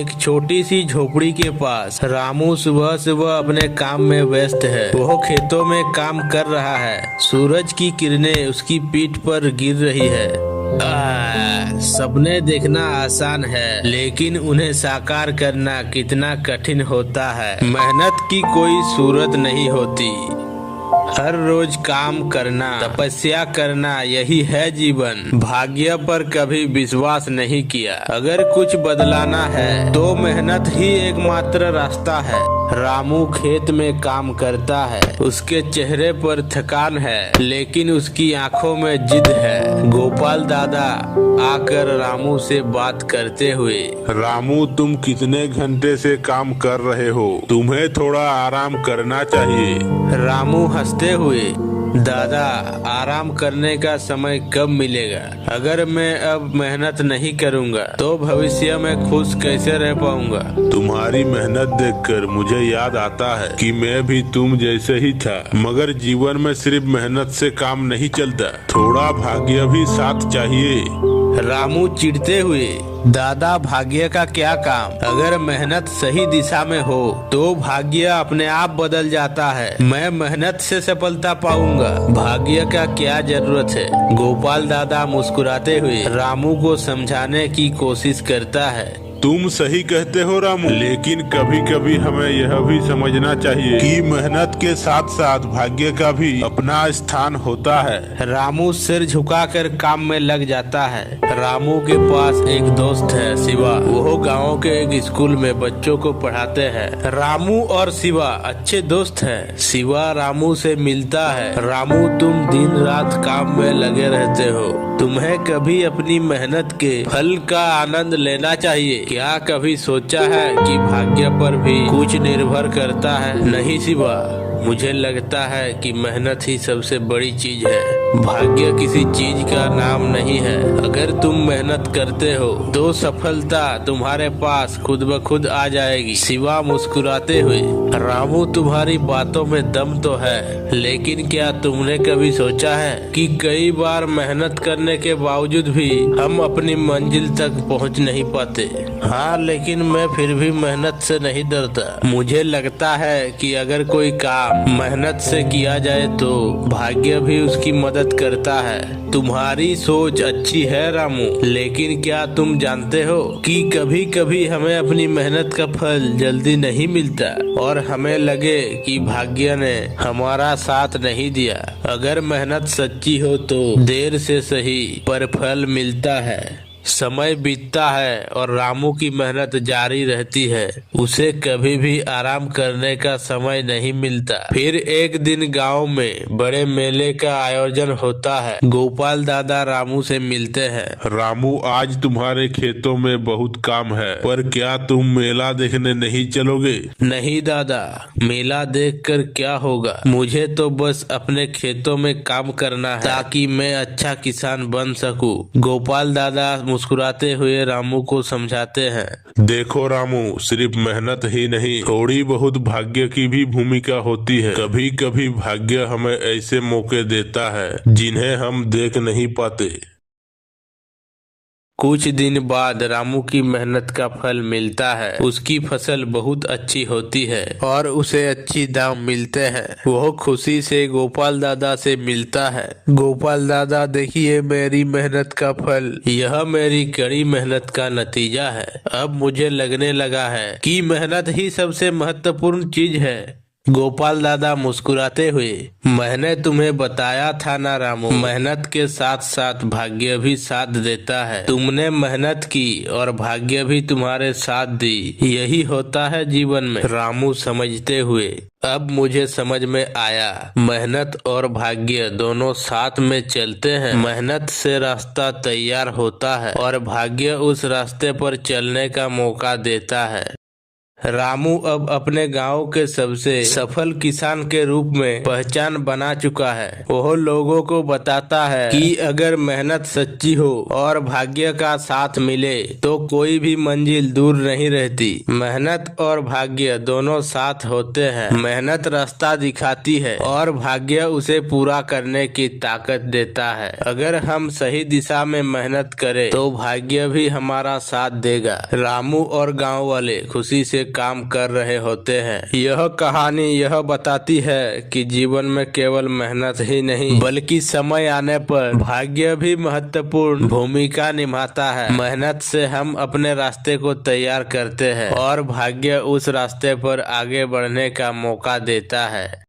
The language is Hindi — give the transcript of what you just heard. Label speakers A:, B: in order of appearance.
A: एक छोटी सी झोपड़ी के पास रामू सुबह सुबह अपने काम में व्यस्त है। वो खेतों में काम कर रहा है। सूरज की किरणें उसकी पीठ पर गिर रही है। सपने देखना आसान है, लेकिन उन्हें साकार करना कितना कठिन होता है। मेहनत की कोई सूरत नहीं होती। हर रोज काम करना, तपस्या करना, यही है जीवन। भाग्य पर कभी विश्वास नहीं किया। अगर कुछ बदलाना है तो मेहनत ही एकमात्र रास्ता है। रामू खेत में काम करता है। उसके चेहरे पर थकान है, लेकिन उसकी आंखों में जिद है। गोपाल दादा आकर रामू से बात करते हुए,
B: रामू, तुम कितने घंटे से काम कर रहे हो? तुम्हें थोड़ा आराम करना चाहिए।
A: रामू हंसते हुए, दादा, आराम करने का समय कब मिलेगा? अगर मैं अब मेहनत नहीं करूंगा तो भविष्य में खुश कैसे रह पाऊंगा?
B: तुम्हारी मेहनत देखकर मुझे याद आता है कि मैं भी तुम जैसे ही था। मगर जीवन में सिर्फ मेहनत से काम नहीं चलता, थोड़ा भाग्य भी साथ चाहिए।
A: रामू चिढ़ते हुए, दादा, भाग्य का क्या काम? अगर मेहनत सही दिशा में हो तो भाग्य अपने आप बदल जाता है। मैं मेहनत से सफलता पाऊंगा, भाग्य का क्या जरूरत है? गोपाल दादा मुस्कुराते हुए रामू को समझाने की कोशिश करता है।
B: तुम सही कहते हो रामू, लेकिन कभी कभी हमें यह भी समझना चाहिए कि मेहनत के साथ साथ भाग्य का भी अपना स्थान होता है।
A: रामू सिर झुकाकर काम में लग जाता है। रामू के पास एक दोस्त है, शिवा। वो गांव के एक स्कूल में बच्चों को पढ़ाते हैं। रामू और शिवा अच्छे दोस्त हैं। शिवा रामू से मिलता है। रामू, तुम दिन रात काम में लगे रहते हो। तुम्हें कभी अपनी मेहनत के फल का आनंद लेना चाहिए। क्या कभी सोचा है कि भाग्य पर भी कुछ निर्भर करता है? नहीं शिवा, मुझे लगता है कि मेहनत ही सबसे बड़ी चीज है। भाग्य किसी चीज का नाम नहीं है। अगर तुम मेहनत करते हो तो सफलता तुम्हारे पास खुद ब खुद आ जाएगी। शिवा मुस्कुराते हुए, रामू, तुम्हारी बातों में दम तो है, लेकिन क्या तुमने कभी सोचा है कि कई बार मेहनत करने के बावजूद भी हम अपनी मंजिल तक पहुंच नहीं पाते? हाँ, लेकिन मैं फिर भी मेहनत से नहीं डरता। मुझे लगता है कि अगर कोई काम मेहनत से किया जाए तो भाग्य भी उसकी मदद करता है। तुम्हारी सोच अच्छी है रामू, लेकिन क्या तुम जानते हो कि कभी कभी हमें अपनी मेहनत का फल जल्दी नहीं मिलता और हमें लगे कि भाग्य ने हमारा साथ नहीं दिया। अगर मेहनत सच्ची हो तो देर से सही पर फल मिलता है। समय बीतता है और रामू की मेहनत जारी रहती है। उसे कभी भी आराम करने का समय नहीं मिलता। फिर एक दिन गांव में बड़े मेले का आयोजन होता है। गोपाल दादा रामू से मिलते हैं।
B: रामू, आज तुम्हारे खेतों में बहुत काम है, पर क्या तुम मेला देखने नहीं चलोगे?
A: नहीं दादा, मेला देखकर क्या होगा? मुझे तो बस अपने खेतों में काम करना है ताकि मैं अच्छा किसान बन सकूं। गोपाल दादा मुस्कुराते हुए रामू को समझाते हैं।
B: देखो रामू, सिर्फ मेहनत ही नहीं, थोड़ी बहुत भाग्य की भी भूमिका होती है। कभी कभी भाग्य हमें ऐसे मौके देता है जिन्हें हम देख नहीं पाते।
A: कुछ दिन बाद रामू की मेहनत का फल मिलता है। उसकी फसल बहुत अच्छी होती है और उसे अच्छी दाम मिलते हैं। वो खुशी से गोपाल दादा से मिलता है। गोपाल दादा, देखिए मेरी मेहनत का फल। यह मेरी कड़ी मेहनत का नतीजा है। अब मुझे लगने लगा है कि मेहनत ही सबसे महत्वपूर्ण चीज है। गोपाल दादा मुस्कुराते हुए, मैंने तुम्हें बताया था ना रामू, मेहनत के साथ साथ भाग्य भी साथ देता है। तुमने मेहनत की और भाग्य भी तुम्हारे साथ दी। यही होता है जीवन में। रामू समझते हुए, अब मुझे समझ में आया, मेहनत और भाग्य दोनों साथ में चलते हैं। मेहनत से रास्ता तैयार होता है और भाग्य उस रास्ते पर चलने का मौका देता है। रामू अब अपने गांव के सबसे सफल किसान के रूप में पहचान बना चुका है। वह लोगों को बताता है कि अगर मेहनत सच्ची हो और भाग्य का साथ मिले तो कोई भी मंजिल दूर नहीं रहती। मेहनत और भाग्य दोनों साथ होते हैं। मेहनत रास्ता दिखाती है और भाग्य उसे पूरा करने की ताकत देता है। अगर हम सही दिशा में मेहनत करें तो भाग्य भी हमारा साथ देगा। रामू और गांव वाले खुशी से काम कर रहे होते हैं। यह कहानी यह बताती है कि जीवन में केवल मेहनत ही नहीं बल्कि समय आने पर भाग्य भी महत्वपूर्ण भूमिका निभाता है। मेहनत से हम अपने रास्ते को तैयार करते हैं और भाग्य उस रास्ते पर आगे बढ़ने का मौका देता है।